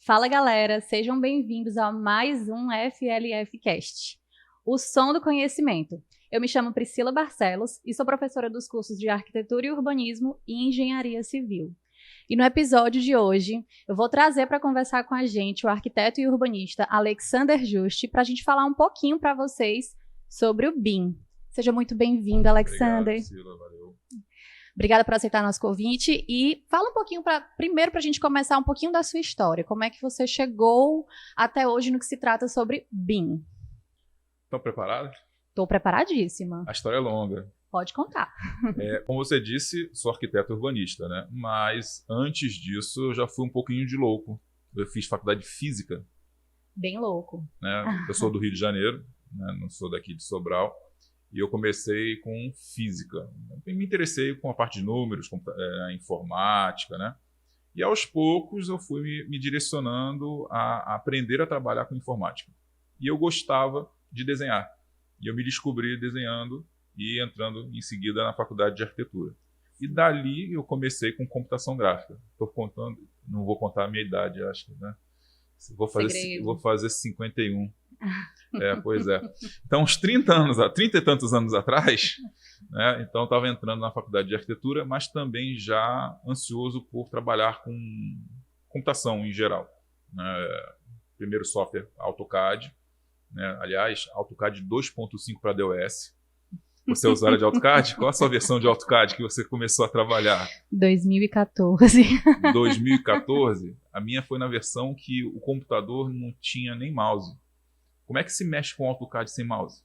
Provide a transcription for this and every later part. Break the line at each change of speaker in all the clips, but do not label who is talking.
Fala galera, sejam bem-vindos a mais um FLF Cast, o som do conhecimento. Eu me chamo Priscila Barcelos e sou professora dos cursos de Arquitetura e Urbanismo e Engenharia Civil. E no episódio de hoje, eu vou trazer para conversar com a gente o arquiteto e urbanista Alexander Juste para a gente falar um pouquinho para vocês sobre o BIM. Seja muito bem-vindo, Alexander.
Obrigado, Priscila, valeu.
Obrigada por aceitar nosso convite e fala um pouquinho, primeiro para a gente começar um pouquinho da sua história. Como é que você chegou até hoje no que se trata sobre BIM?
Estão preparados?
Estou preparadíssima.
A história é longa.
Pode contar.
Como você disse, sou arquiteto urbanista, né? Mas antes disso eu já fui um pouquinho de louco. Eu fiz faculdade de física.
Bem louco.
Né? Eu sou do Rio de Janeiro, né? Não sou daqui de Sobral. E eu comecei com física. Eu me interessei com a parte de números, com a informática, né? E aos poucos eu fui me direcionando a aprender a trabalhar com informática. E eu gostava de desenhar. E eu me descobri desenhando e entrando em seguida na faculdade de arquitetura. E dali eu comecei com computação gráfica. Estou contando, não vou contar a minha idade, acho que, né? Vou fazer 51. Pois é. Então, uns 30 e tantos anos atrás, né, então eu estava entrando na faculdade de arquitetura, mas também já ansioso por trabalhar com computação em geral. Né? Primeiro software AutoCAD, né? Aliás, AutoCAD 2.5 para DOS. Você é usuário de AutoCAD? Qual a sua versão de AutoCAD que você começou a trabalhar?
2014.
2014? A minha foi na versão que o computador não tinha nem mouse. Como é que se mexe com AutoCAD sem mouse?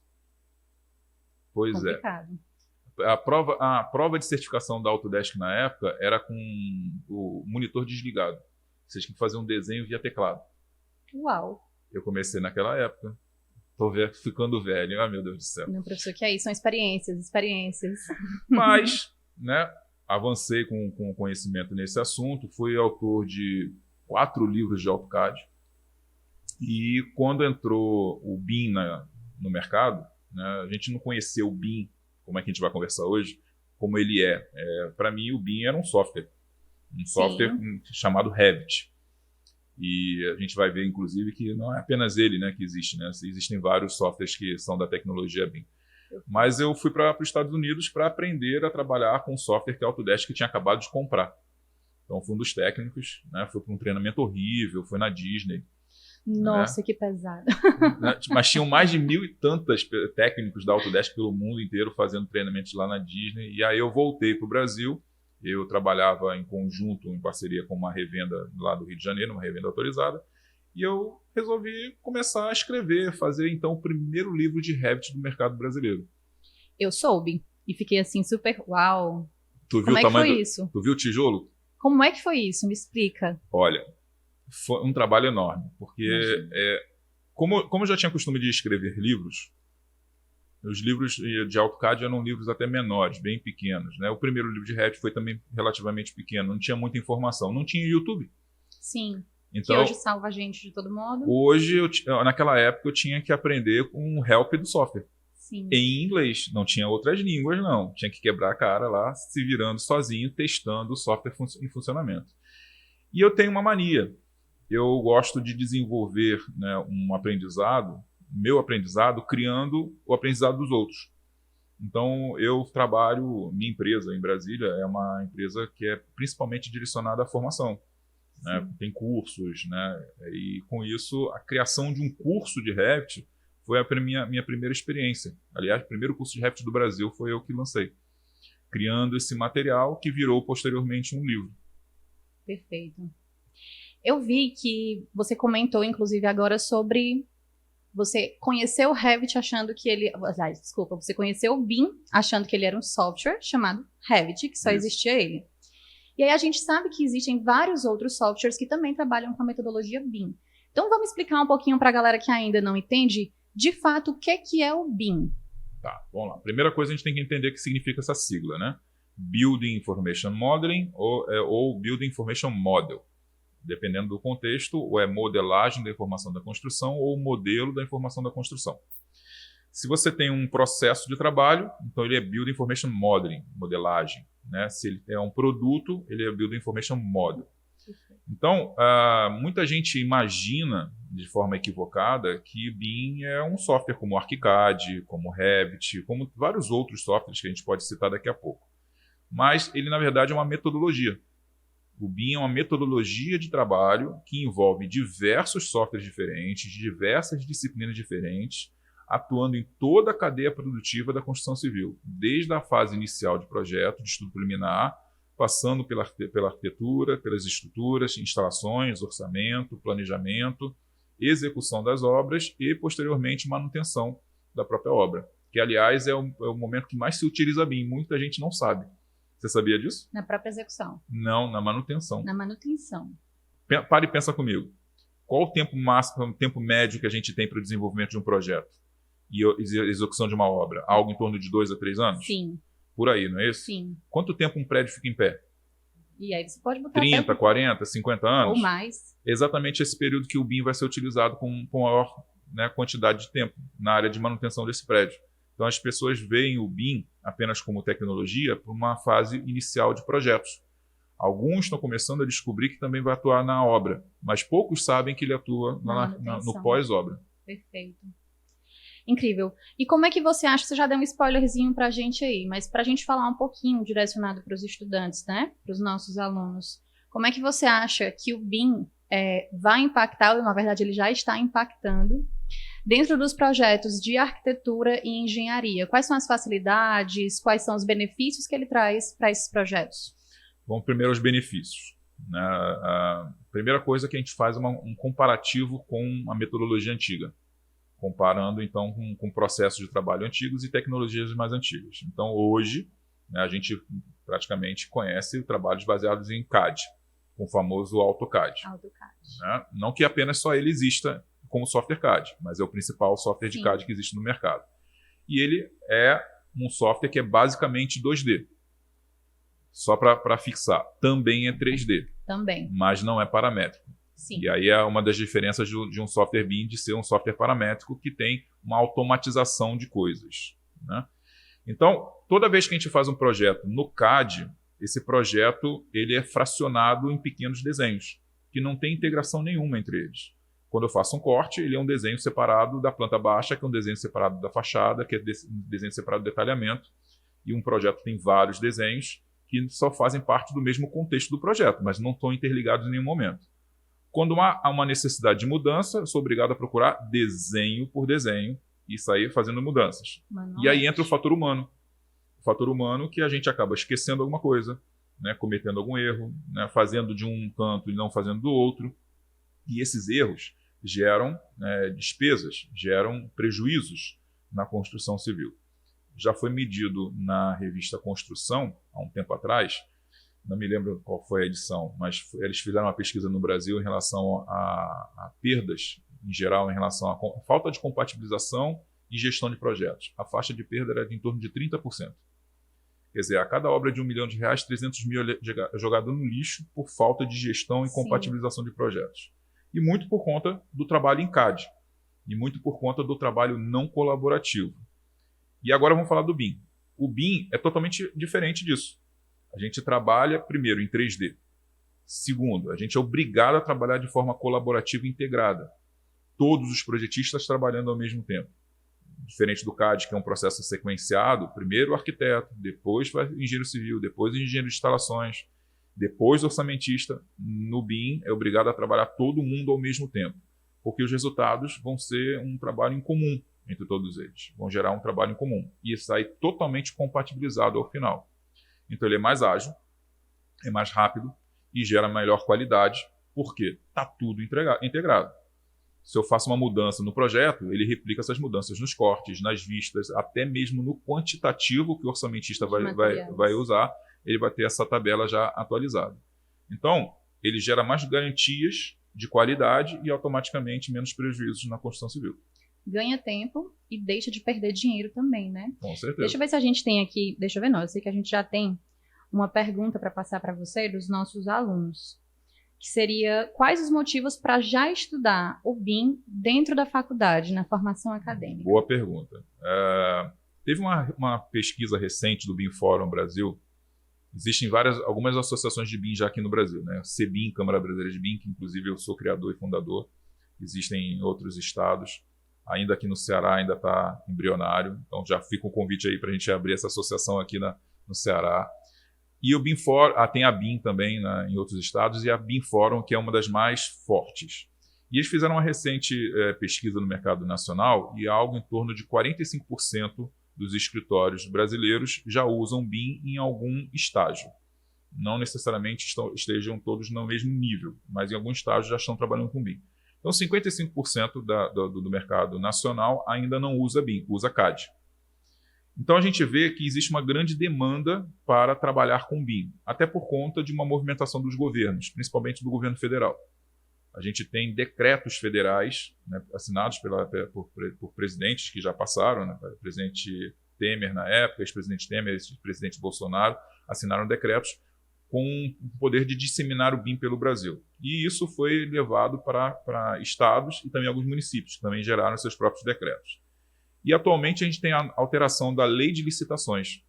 Pois
Complicado.
A prova de certificação da Autodesk na época era com o monitor desligado. Você tinha que fazer um desenho via teclado.
Uau.
Eu comecei naquela época. Estou ficando velho. Ah, meu Deus do céu.
Não, professor, que é isso? São experiências.
Mas, né, avancei com conhecimento nesse assunto. Fui autor de 4 livros de AutoCAD. E quando entrou o BIM no mercado, né, a gente não conhecia o BIM, como é que a gente vai conversar hoje, como ele é. Para mim, o BIM era um software chamado Revit. E a gente vai ver, inclusive, que não é apenas ele, né, que existe. Né? Existem vários softwares que são da tecnologia BIM. Mas eu fui para os Estados Unidos para aprender a trabalhar com software que a Autodesk tinha acabado de comprar. Então, fui um dos técnicos, né, fui para um treinamento horrível, fui na Disney.
Nossa, né? Que pesado.
Mas tinham mais de 1.000 e tantos técnicos da Autodesk pelo mundo inteiro fazendo treinamentos lá na Disney. E aí eu voltei para o Brasil. Eu trabalhava em conjunto, em parceria com uma revenda lá do Rio de Janeiro, uma revenda autorizada. E eu resolvi começar a escrever, fazer então o primeiro livro de Revit do mercado brasileiro.
Eu soube e fiquei assim super, uau.
Tu viu
Como
o
é que
tamanho
foi isso?
Tu viu o tijolo?
Como é que foi isso? Me explica.
Olha, foi um trabalho enorme, porque como eu já tinha costume de escrever livros, os livros de AutoCAD eram livros até menores, bem pequenos. Né? O primeiro livro de Revit foi também relativamente pequeno, não tinha muita informação, não tinha YouTube.
Sim,
então,
que hoje salva a gente de todo modo.
Hoje, naquela época, eu tinha que aprender com o help do software.
Sim.
Em inglês, não tinha outras línguas, não. Tinha que quebrar a cara lá, se virando sozinho, testando o software em funcionamento. E eu tenho uma mania. Eu gosto de desenvolver, né, meu aprendizado, criando o aprendizado dos outros. Então, eu trabalho, minha empresa em Brasília é uma empresa que é principalmente direcionada à formação. Né? Tem cursos, né? E com isso, a criação de um curso de Revit foi a minha primeira experiência. Aliás, o primeiro curso de Revit do Brasil foi eu que lancei, criando esse material que virou posteriormente um livro.
Perfeito. Eu vi que você comentou, inclusive, agora sobre você conheceu o Revit achando que ele... Desculpa, você conheceu o BIM achando que ele era um software chamado Revit, que só existia ele. E aí a gente sabe que existem vários outros softwares que também trabalham com a metodologia BIM. Então vamos explicar um pouquinho para a galera que ainda não entende, de fato, o que é o BIM.
Tá, vamos lá. Primeira coisa, a gente tem que entender o que significa essa sigla, né? Building Information Modeling ou Building Information Model. Dependendo do contexto, ou é modelagem da informação da construção ou modelo da informação da construção. Se você tem um processo de trabalho, então ele é Building Information Modeling, modelagem. Né? Se ele é um produto, ele é Building Information Model. Então, muita gente imagina, de forma equivocada, que BIM é um software como o ArchiCAD, como o Revit, como vários outros softwares que a gente pode citar daqui a pouco. Mas ele, na verdade, é uma metodologia. O BIM é uma metodologia de trabalho que envolve diversos softwares diferentes, diversas disciplinas diferentes, atuando em toda a cadeia produtiva da construção civil, desde a fase inicial de projeto, de estudo preliminar, passando pela arquitetura, pelas estruturas, instalações, orçamento, planejamento, execução das obras e, posteriormente, manutenção da própria obra, que, aliás, é o momento que mais se utiliza BIM. Muita gente não sabe. Você sabia disso?
Na própria execução.
Não, na manutenção.
Na manutenção.
Para e pensa comigo. Qual o tempo máximo, o tempo médio que a gente tem para o desenvolvimento de um projeto e execução de uma obra? Algo em torno de 2 a 3 anos?
Sim.
Por aí, não é isso?
Sim.
Quanto tempo um prédio fica em pé?
E aí você pode botar
30, 40, 50 anos?
Ou mais.
Exatamente esse período que o BIM vai ser utilizado com maior, né, quantidade de tempo na área de manutenção desse prédio. Então, as pessoas veem o BIM apenas como tecnologia por uma fase inicial de projetos. Alguns estão começando a descobrir que também vai atuar na obra, mas poucos sabem que ele atua no pós-obra.
Perfeito. Incrível. E como é que você acha, você já deu um spoilerzinho para a gente aí, mas para a gente falar um pouquinho direcionado para os estudantes, né, para os nossos alunos, como é que você acha que o BIM vai impactar, ou na verdade ele já está impactando, dentro dos projetos de arquitetura e engenharia? Quais são as facilidades, quais são os benefícios que ele traz para esses projetos?
Vamos primeiro aos benefícios. A primeira coisa que a gente faz é um comparativo com a metodologia antiga, comparando então com processos de trabalho antigos e tecnologias mais antigas. Então hoje, né, a gente praticamente conhece trabalhos baseados em CAD, com o famoso AutoCAD. Né? Não que apenas só ele exista como software CAD, mas é o principal software de CAD que existe no mercado. E ele é um software que é basicamente 2D. Só para fixar, também é 3D.
Também.
Mas não é paramétrico.
Sim.
E aí é uma das diferenças de um software BIM de ser um software paramétrico que tem uma automatização de coisas. Né? Então, toda vez que a gente faz um projeto no CAD, esse projeto ele é fracionado em pequenos desenhos, que não tem integração nenhuma entre eles. Quando eu faço um corte, ele é um desenho separado da planta baixa, que é um desenho separado da fachada, que é um desenho separado do detalhamento. E um projeto tem vários desenhos que só fazem parte do mesmo contexto do projeto, mas não estão interligados em nenhum momento. Quando há uma necessidade de mudança, eu sou obrigado a procurar desenho por desenho e sair fazendo mudanças. E aí entra o fator humano. O fator humano que a gente acaba esquecendo alguma coisa, né, cometendo algum erro, né, fazendo de um canto e não fazendo do outro. E esses erros geram despesas, geram prejuízos na construção civil. Já foi medido na revista Construção, há um tempo atrás, não me lembro qual foi a edição, mas eles fizeram uma pesquisa no Brasil em relação a perdas, em geral, em relação à falta de compatibilização e gestão de projetos. A faixa de perda era de em torno de 30%. Quer dizer, a cada obra de R$1 milhão, 300 mil é jogado no lixo por falta de gestão e compatibilização de projetos. E muito por conta do trabalho em CAD. E muito por conta do trabalho não colaborativo. E agora vamos falar do BIM. O BIM é totalmente diferente disso. A gente trabalha, primeiro, em 3D. Segundo, a gente é obrigado a trabalhar de forma colaborativa e integrada. Todos os projetistas trabalhando ao mesmo tempo. Diferente do CAD, que é um processo sequenciado, primeiro o arquiteto, depois o engenheiro civil, depois o engenheiro de instalações, depois o orçamentista. No BIM é obrigado a trabalhar todo mundo ao mesmo tempo, porque os resultados vão ser um trabalho em comum entre todos eles. Vão gerar um trabalho em comum e sai totalmente compatibilizado ao final. Então ele é mais ágil, é mais rápido e gera melhor qualidade, porque está tudo integrado. Se eu faço uma mudança no projeto, ele replica essas mudanças nos cortes, nas vistas, até mesmo no quantitativo que o orçamentista vai usar, ele vai ter essa tabela já atualizada. Então, ele gera mais garantias de qualidade e automaticamente menos prejuízos na construção civil.
Ganha tempo e deixa de perder dinheiro também, né?
Com certeza.
Deixa eu ver se a gente tem aqui, deixa eu ver não, eu sei que a gente já tem uma pergunta para passar para você dos nossos alunos, que seria quais os motivos para já estudar o BIM dentro da faculdade, na formação acadêmica?
Boa pergunta. Teve uma pesquisa recente do BIM Fórum Brasil, Existem algumas associações de BIM já aqui no Brasil, né? CBIM, Câmara Brasileira de BIM, que inclusive eu sou criador e fundador. Existem em outros estados. Ainda aqui no Ceará ainda está embrionário. Então já fica um convite aí para a gente abrir essa associação aqui no Ceará. E o BIM Forum, tem a BIM também em outros estados, e a BIM Forum, que é uma das mais fortes. E eles fizeram uma recente pesquisa no mercado nacional e algo em torno de 45% dos escritórios brasileiros já usam BIM em algum estágio. Não necessariamente estejam todos no mesmo nível, mas em algum estágio já estão trabalhando com BIM. Então, 55% do mercado nacional ainda não usa BIM, usa CAD. Então, a gente vê que existe uma grande demanda para trabalhar com BIM, até por conta de uma movimentação dos governos, principalmente do governo federal. A gente tem decretos federais, né, assinados por presidentes que já passaram, né, o presidente Temer na época, ex-presidente Temer, ex-presidente Bolsonaro, assinaram decretos com o poder de disseminar o BIM pelo Brasil. E isso foi levado para estados e também alguns municípios, que também geraram seus próprios decretos. E atualmente a gente tem a alteração da Lei de Licitações,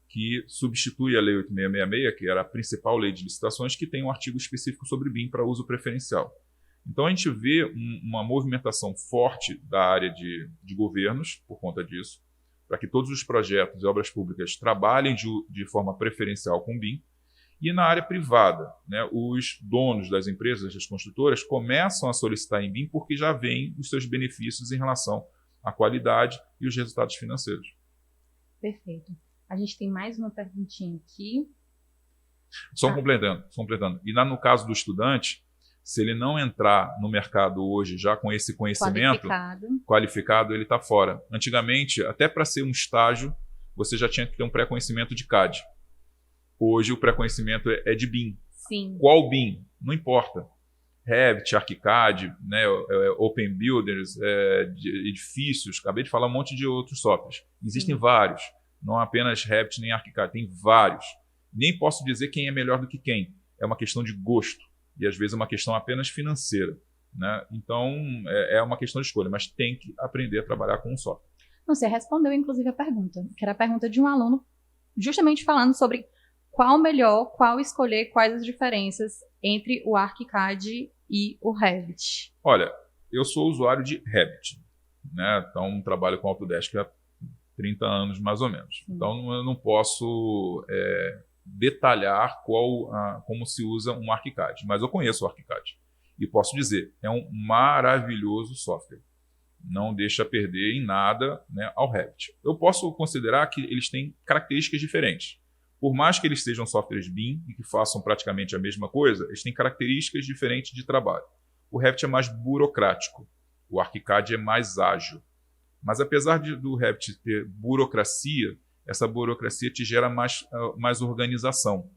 que substitui a Lei 8666, que era a principal lei de licitações, que tem um artigo específico sobre BIM para uso preferencial. Então a gente vê uma movimentação forte da área de governos por conta disso, para que todos os projetos e obras públicas trabalhem de forma preferencial com BIM. E na área privada, né, os donos das empresas, das construtoras, começam a solicitar em BIM porque já veem os seus benefícios em relação à qualidade e os resultados financeiros.
Perfeito. A gente tem mais uma perguntinha aqui.
Só completando. E no caso do estudante, se ele não entrar no mercado hoje já com esse conhecimento qualificado, ele está fora. Antigamente, até para ser um estágio, você já tinha que ter um pré-conhecimento de CAD. Hoje o pré-conhecimento é de BIM.
Sim.
Qual BIM? Não importa. Revit, ArchiCAD, né, Open Builders, de edifícios, acabei de falar um monte de outros softwares. Existem vários, não apenas Revit nem ArchiCAD, tem vários. Nem posso dizer quem é melhor do que quem. É uma questão de gosto e às vezes é uma questão apenas financeira, né? Então é uma questão de escolha, mas tem que aprender a trabalhar com um software.
Você respondeu inclusive a pergunta, que era a pergunta de um aluno, justamente falando sobre qual melhor, qual escolher, quais as diferenças entre o ArchiCAD e o Revit.
Olha, eu sou usuário de Revit, né? Então trabalho com Autodesk há 30 anos mais ou menos. Sim. Então eu não posso detalhar como se usa um ArchiCAD, mas eu conheço o ArchiCAD e posso dizer, é um maravilhoso software. Não deixa perder em nada, né, ao Revit. Eu posso considerar que eles têm características diferentes. Por mais que eles sejam softwares BIM e que façam praticamente a mesma coisa, eles têm características diferentes de trabalho. O Revit é mais burocrático, o ArchiCAD é mais ágil. Mas apesar do Revit ter burocracia, essa burocracia te gera mais organização,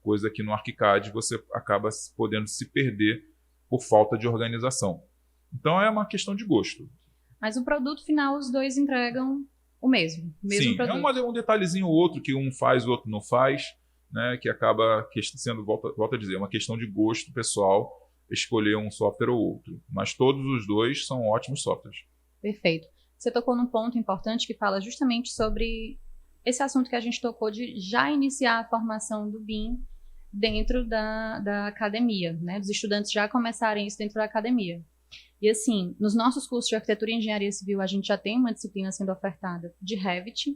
coisa que no ArchiCAD você acaba podendo se perder por falta de organização. Então é uma questão de gosto.
Mas o produto final os dois entregam o mesmo
Sim,
produto.
É um detalhezinho ou outro que um faz, o outro não faz, né, que acaba sendo, volto a dizer, uma questão de gosto pessoal escolher um software ou outro. Mas todos os dois são ótimos softwares.
Perfeito. Você tocou num ponto importante que fala justamente sobre esse assunto que a gente tocou de já iniciar a formação do BIM dentro da academia, né, dos estudantes já começarem isso dentro da academia. E assim, nos nossos cursos de arquitetura e engenharia civil, a gente já tem uma disciplina sendo ofertada de Revit,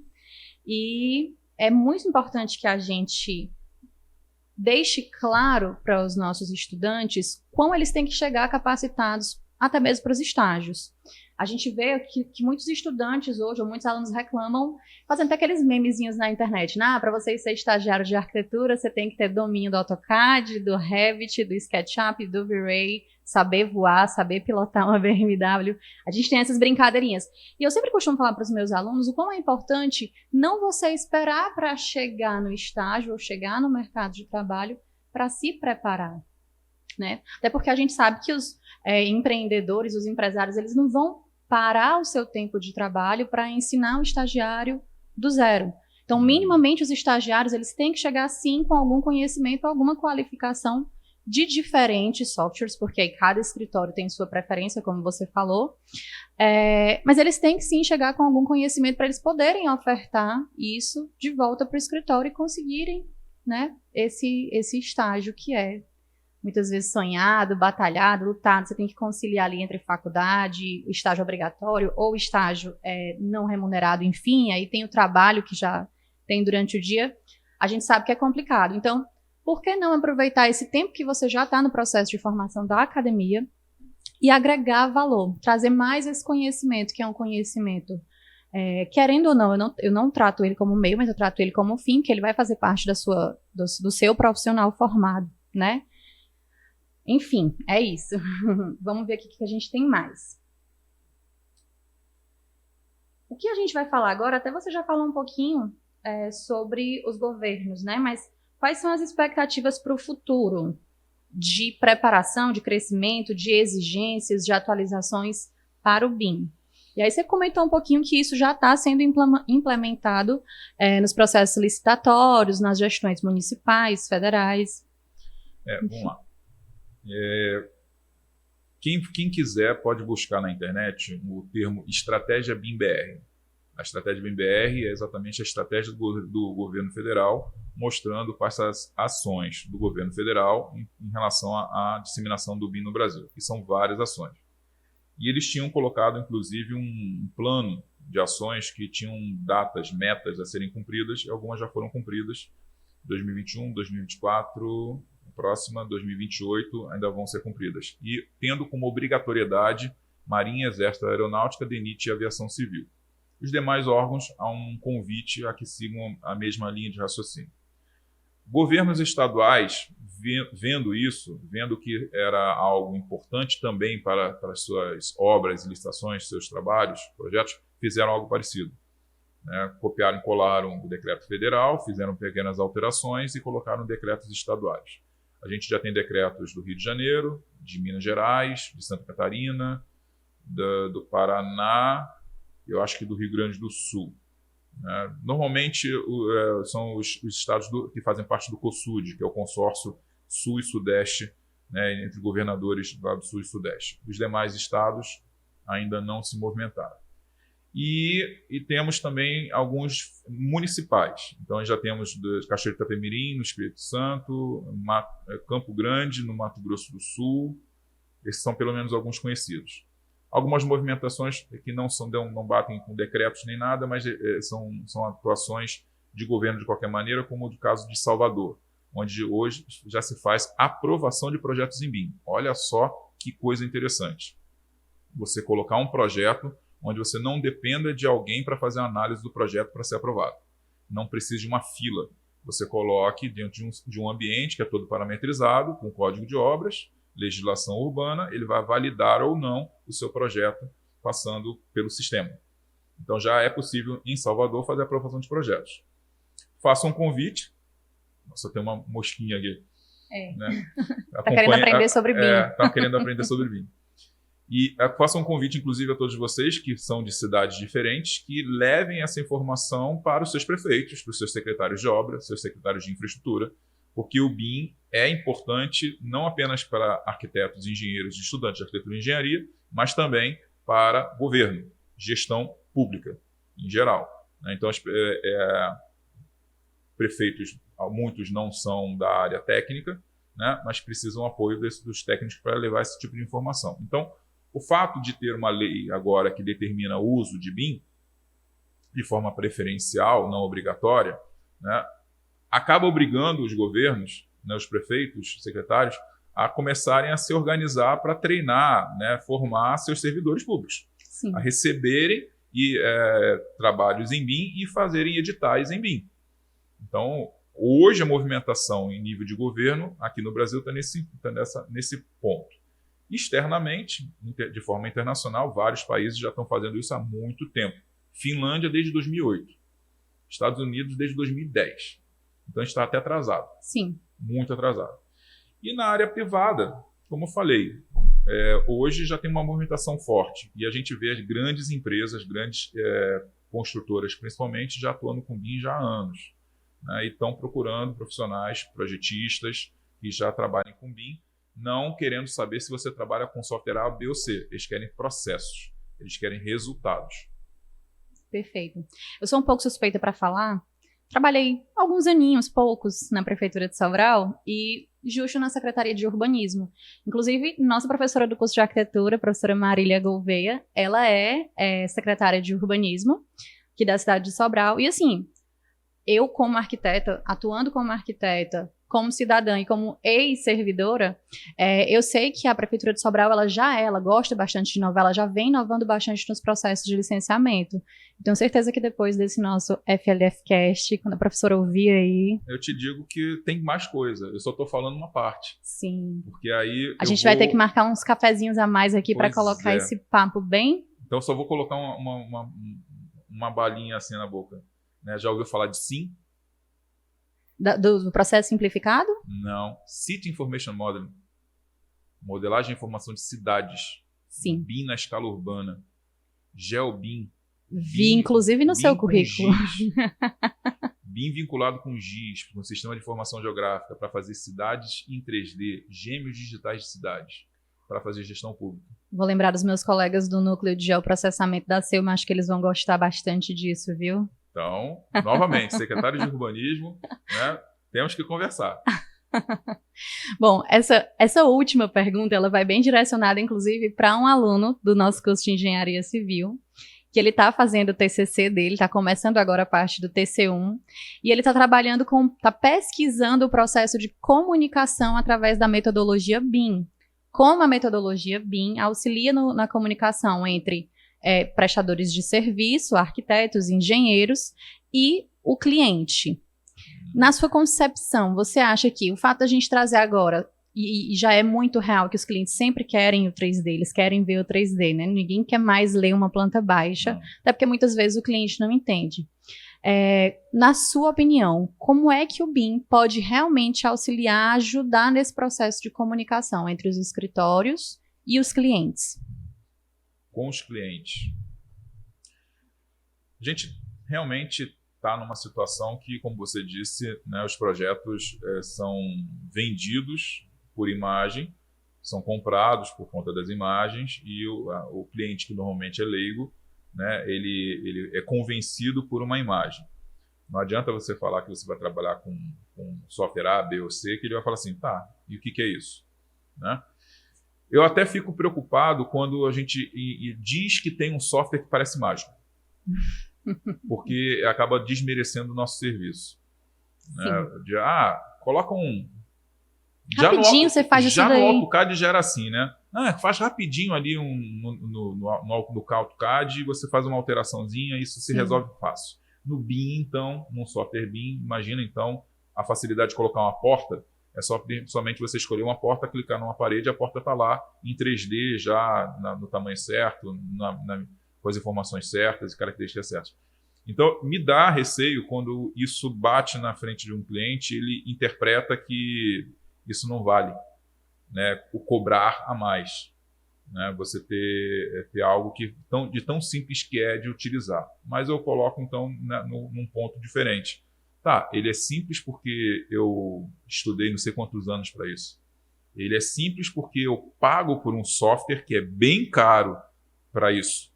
e é muito importante que a gente deixe claro para os nossos estudantes como eles têm que chegar capacitados, até mesmo para os estágios. A gente vê que muitos estudantes hoje, ou muitos alunos reclamam, fazendo até aqueles memezinhos na internet. Para você ser estagiário de arquitetura, você tem que ter domínio do AutoCAD, do Revit, do SketchUp, do V-Ray, saber voar, saber pilotar uma BMW. A gente tem essas brincadeirinhas. E eu sempre costumo falar para os meus alunos o quão é importante não você esperar para chegar no estágio ou chegar no mercado de trabalho para se preparar, né? Até porque a gente sabe que os empreendedores, os empresários, eles não vão parar o seu tempo de trabalho para ensinar um estagiário do zero. Então, minimamente, os estagiários eles têm que chegar, sim, com algum conhecimento, alguma qualificação de diferentes softwares, porque aí cada escritório tem sua preferência, como você falou, mas eles têm que sim chegar com algum conhecimento para eles poderem ofertar isso de volta para o escritório e conseguirem né, esse estágio que é muitas vezes sonhado, batalhado, lutado. Você tem que conciliar ali entre faculdade, o estágio obrigatório ou o estágio não remunerado, enfim, aí tem o trabalho que já tem durante o dia. A gente sabe que é complicado. Então, por que não aproveitar esse tempo que você já está no processo de formação da academia e agregar valor, trazer mais esse conhecimento, que é um conhecimento, querendo ou não, eu não trato ele como meio, mas eu trato ele como fim, que ele vai fazer parte do seu profissional formado, né? Enfim, é isso. Vamos ver aqui o que a gente tem mais. O que a gente vai falar agora, até você já falou um pouquinho sobre os governos, né? Mas quais são as expectativas para o futuro de preparação, de crescimento, de exigências, de atualizações para o BIM? E aí você comentou um pouquinho que isso já está sendo implementado nos processos licitatórios, nas gestões municipais, federais.
Vamos lá. Quem quiser pode buscar na internet o termo estratégia BIM-BR. A estratégia BIM-BR é exatamente a estratégia do governo federal, mostrando quais são as ações do governo federal em relação à disseminação do BIM no Brasil, que são várias ações. E eles tinham colocado, inclusive, um plano de ações que tinham datas, metas a serem cumpridas, e algumas já foram cumpridas. 2021, 2024... próxima, 2028, ainda vão ser cumpridas. E tendo como obrigatoriedade Marinha, Exército, Aeronáutica, DENIT e Aviação Civil. Os demais órgãos, há um convite a que sigam a mesma linha de raciocínio. Governos estaduais, vendo isso, vendo que era algo importante também para as suas obras, licitações, seus trabalhos, projetos, fizeram algo parecido. Copiaram e colaram o decreto federal, fizeram pequenas alterações e colocaram decretos estaduais. A gente já tem decretos do Rio de Janeiro, de Minas Gerais, de Santa Catarina, do Paraná, eu acho que do Rio Grande do Sul. Normalmente são os estados que fazem parte do COSUD, que é o consórcio Sul e Sudeste, entre governadores do Sul e Sudeste. Os demais estados ainda não se movimentaram. E temos também alguns municipais. Então, já temos Cachoeiro de Itapemirim, no Espírito Santo, Campo Grande, no Mato Grosso do Sul. Esses são pelo menos alguns conhecidos. Algumas movimentações que não batem com decretos nem nada, mas são atuações de governo de qualquer maneira, como o caso de Salvador, onde hoje já se faz aprovação de projetos em BIM. Olha só que coisa interessante. Você colocar um projeto onde você não dependa de alguém para fazer a análise do projeto para ser aprovado. Não precisa de uma fila. Você coloque dentro de um ambiente que é todo parametrizado, com código de obras, legislação urbana, ele vai validar ou não o seu projeto passando pelo sistema. Então já é possível, em Salvador, fazer a aprovação de projetos. Faça um convite. Nossa, tem uma mosquinha aqui.
Está querendo aprender sobre BIM.
Está querendo aprender sobre BIM. E faço um convite, inclusive, a todos vocês que são de cidades diferentes, que levem essa informação para os seus prefeitos, para os seus secretários de obra, seus secretários de infraestrutura, porque o BIM é importante não apenas para arquitetos, engenheiros e estudantes de arquitetura e engenharia, mas também para governo, gestão pública, em geral. Então, prefeitos, muitos não são da área técnica, mas precisam do apoio dos técnicos para levar esse tipo de informação. Então, o fato de ter uma lei agora que determina o uso de BIM de forma preferencial, não obrigatória, acaba obrigando os governos, os prefeitos, secretários, a começarem a se organizar para treinar, formar seus servidores públicos,
Sim.
a receberem trabalhos em BIM e fazerem editais em BIM. Então, hoje a movimentação em nível de governo aqui no Brasil está nesse ponto. Externamente, de forma internacional, vários países já estão fazendo isso há muito tempo. Finlândia desde 2008. Estados Unidos desde 2010. Então a gente está até atrasado.
Sim.
Muito atrasado. E na área privada, como eu falei, hoje já tem uma movimentação forte. E a gente vê as grandes empresas, grandes construtoras principalmente, já atuando com BIM já há anos. E estão procurando profissionais, projetistas que já trabalhem com BIM, não querendo saber se você trabalha com software A, B ou C. Eles querem processos, eles querem resultados.
Perfeito. Eu sou um pouco suspeita para falar. trabalhei alguns aninhos, poucos, na Prefeitura de Sobral e justo na Secretaria de Urbanismo. Inclusive, nossa professora do curso de Arquitetura, a professora Marília Gouveia, ela é secretária de Urbanismo aqui da cidade de Sobral. E assim, eu como arquiteta, atuando como arquiteta, como cidadã e como ex-servidora, eu sei que a Prefeitura de Sobral, ela gosta bastante de inovar, ela já vem inovando bastante nos processos de licenciamento. Tenho certeza que depois desse nosso FLFcast, quando a professora ouvir aí...
Eu te digo que tem mais coisa, eu só estou falando uma parte.
Sim.
Porque aí
a gente vai ter que marcar uns cafezinhos a mais aqui para colocar esse papo bem...
Então só vou colocar uma balinha assim na boca. Né? Já ouviu falar de SIM?
Do processo simplificado?
Não. City Information Modeling. Modelagem de informação de cidades.
Sim.
BIM na escala urbana. GeoBIM.
Vi, inclusive, no seu currículo.
BIM vinculado com GIS, com o Sistema de Informação Geográfica, para fazer cidades em 3D, gêmeos digitais de cidades, para fazer gestão pública.
Vou lembrar dos meus colegas do Núcleo de Geoprocessamento da CEU, mas acho que eles vão gostar bastante disso, viu?
Então, novamente, secretário de Urbanismo, né, temos que conversar.
Bom, essa última pergunta, ela vai bem direcionada, inclusive, para um aluno do nosso curso de Engenharia Civil, que ele está fazendo o TCC dele, está começando agora a parte do TC1, e ele está está pesquisando o processo de comunicação através da metodologia BIM. Como a metodologia BIM auxilia na comunicação entre prestadores de serviço, arquitetos, engenheiros e o cliente. Na sua concepção, você acha que o fato da gente trazer agora, e já é muito real que os clientes sempre querem o 3D, eles querem ver o 3D, né? Ninguém quer mais ler uma planta baixa, até porque muitas vezes o cliente não entende. Na sua opinião, como é que o BIM pode realmente auxiliar, ajudar nesse processo de comunicação entre os escritórios e os clientes?
Com os clientes. A gente realmente está numa situação que, como você disse, né, os projetos são vendidos por imagem, são comprados por conta das imagens e o cliente, que normalmente é leigo, né, ele é convencido por uma imagem. Não adianta você falar que você vai trabalhar com software A, B ou C, que ele vai falar assim, tá, e o que é isso? Né? Eu até fico preocupado quando a gente diz que tem um software que parece mágico, porque acaba desmerecendo o nosso serviço. Né? Coloca um...
Rapidinho você faz isso daí.
Já no AutoCAD já era assim, né? Faz rapidinho ali no AutoCAD, você faz uma alteraçãozinha, isso se resolve fácil. No BIM, então, num software BIM, imagina então a facilidade de colocar uma porta. É somente você escolher uma porta, clicar numa parede, a porta está lá em 3D, já no tamanho certo, com as informações certas e características certas. Então, me dá receio quando isso bate na frente de um cliente, ele interpreta que isso não vale, né? O cobrar a mais. Né? Você ter algo de tão simples que é de utilizar. Mas eu coloco, então, num ponto diferente. Tá, ele é simples porque eu estudei não sei quantos anos para isso. Ele é simples porque eu pago por um software que é bem caro para isso.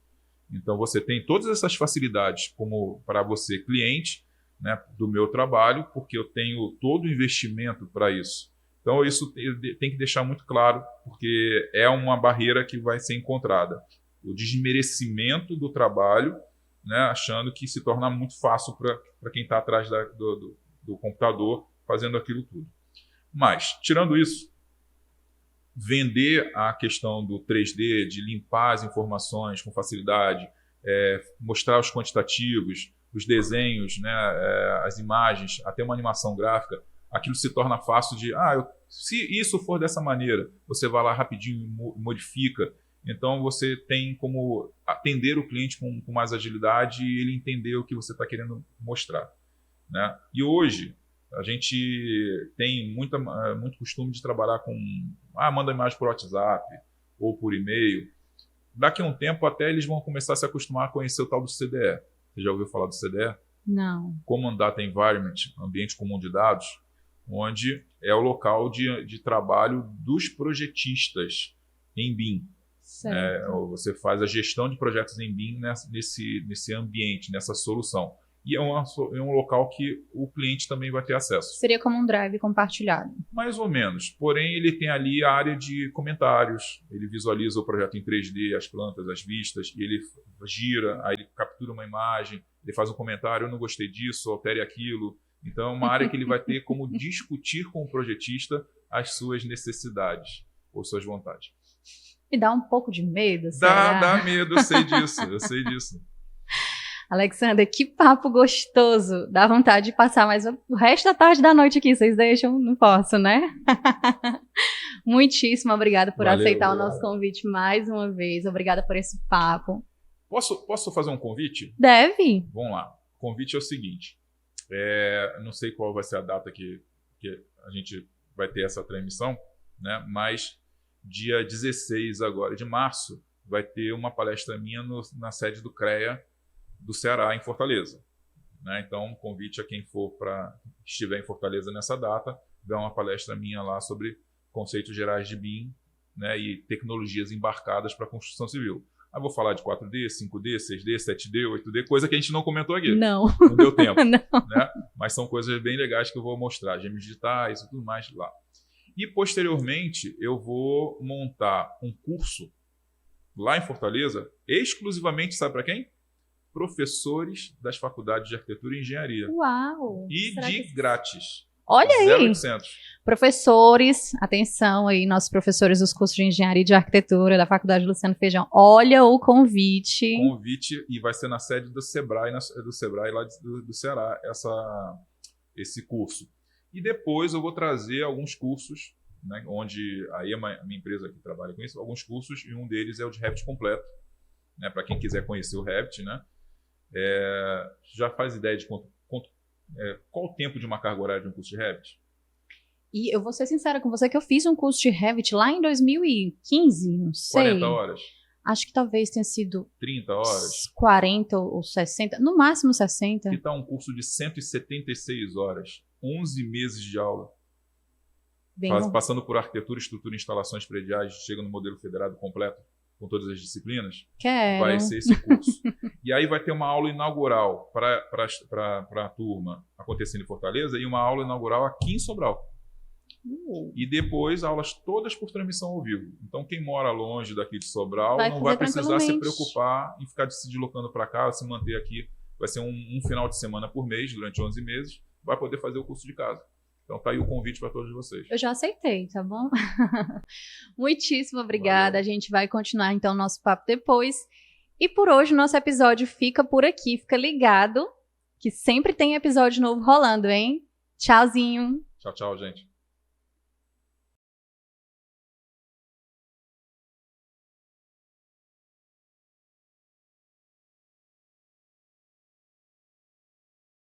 Então você tem todas essas facilidades como para você, cliente, né, do meu trabalho, porque eu tenho todo o investimento para isso. Então isso tem que deixar muito claro, porque é uma barreira que vai ser encontrada. O desmerecimento do trabalho, né, achando que se torna muito fácil para quem está atrás do computador fazendo aquilo tudo. Mas, tirando isso, vender a questão do 3D, de limpar as informações com facilidade, mostrar os quantitativos, os desenhos, né, as imagens, até uma animação gráfica, aquilo se torna fácil de, se isso for dessa maneira, você vai lá rapidinho e modifica. Então, você tem como atender o cliente com mais agilidade e ele entender o que você está querendo mostrar. Né? E hoje, a gente tem muito costume de trabalhar com... manda imagem por WhatsApp ou por e-mail. Daqui a um tempo, até eles vão começar a se acostumar a conhecer o tal do CDE. Você já ouviu falar do CDE?
Não.
Common Data Environment, ambiente comum de dados, onde é o local de trabalho dos projetistas em BIM. Você faz a gestão de projetos em BIM nesse ambiente, nessa solução. e é um local que o cliente também vai ter acesso.
Seria como um drive compartilhado.
Mais ou menos. Porém, ele tem ali a área de comentários. Ele visualiza o projeto em 3D, as plantas, as vistas, e ele gira, aí ele captura uma imagem, ele faz um comentário, eu não gostei disso, altere aquilo. Então, é uma área que ele vai ter como discutir com o projetista as suas necessidades ou suas vontades.
Me dá um pouco de medo, será?
Dá medo, eu sei disso.
Alexander, que papo gostoso. Dá vontade de passar mais o resto da tarde e da noite aqui. Vocês deixam? Não posso, né? Muitíssimo obrigada por aceitar o nosso convite mais uma vez. Obrigada por esse papo.
Posso fazer um convite?
Deve.
Vamos lá. O convite é o seguinte. Não sei qual vai ser a data que a gente vai ter essa transmissão, né? Mas dia 16 agora de março vai ter uma palestra minha na sede do CREA do Ceará, em Fortaleza. Né? Então, convite a quem estiver em Fortaleza nessa data, vai uma palestra minha lá sobre conceitos gerais de BIM, né, e tecnologias embarcadas para a construção civil. Aí vou falar de 4D, 5D, 6D, 7D, 8D, coisa que a gente não comentou aqui.
Não
deu tempo.
Não.
Né? Mas são coisas bem legais que eu vou mostrar, gêmeos digitais e tudo mais lá. E, posteriormente, eu vou montar um curso lá em Fortaleza, exclusivamente, sabe para quem? Professores das faculdades de arquitetura e engenharia.
Uau!
E de grátis.
Olha aí!
0800.
Professores, atenção aí, nossos professores dos cursos de engenharia e de arquitetura da Faculdade Luciano Feijão. Olha o convite.
E vai ser na sede do Sebrae, lá do Ceará, esse curso. E depois eu vou trazer alguns cursos, né, onde aí a minha empresa que trabalha com isso, alguns cursos, e um deles é o de Revit completo, né, para quem quiser conhecer o Revit, né? Já faz ideia de qual o tempo de uma carga horária de um curso de Revit?
E eu vou ser sincera com você que eu fiz um curso de Revit lá em 2015, não sei.
40 horas?
Acho que talvez tenha sido
30 horas?
40 ou 60, no máximo 60.
Que tal um curso de 176 horas? 11 meses de aula. Passando por arquitetura, estrutura e instalações prediais, chega no modelo federado completo, com todas as disciplinas.
Quero.
Vai ser esse curso. E aí vai ter uma aula inaugural para a turma acontecendo em Fortaleza e uma aula inaugural aqui em Sobral. E depois aulas todas por transmissão ao vivo. Então quem mora longe daqui de Sobral não vai precisar se preocupar em ficar se deslocando para cá, se manter aqui. Vai ser um final de semana por mês, durante 11 meses, vai poder fazer o curso de casa. Então tá aí o convite para todos vocês.
Eu já aceitei, tá bom? Muitíssimo obrigada. Valeu. A gente vai continuar então o nosso papo depois. E por hoje o nosso episódio fica por aqui. Fica ligado que sempre tem episódio novo rolando, hein? Tchauzinho.
Tchau, gente.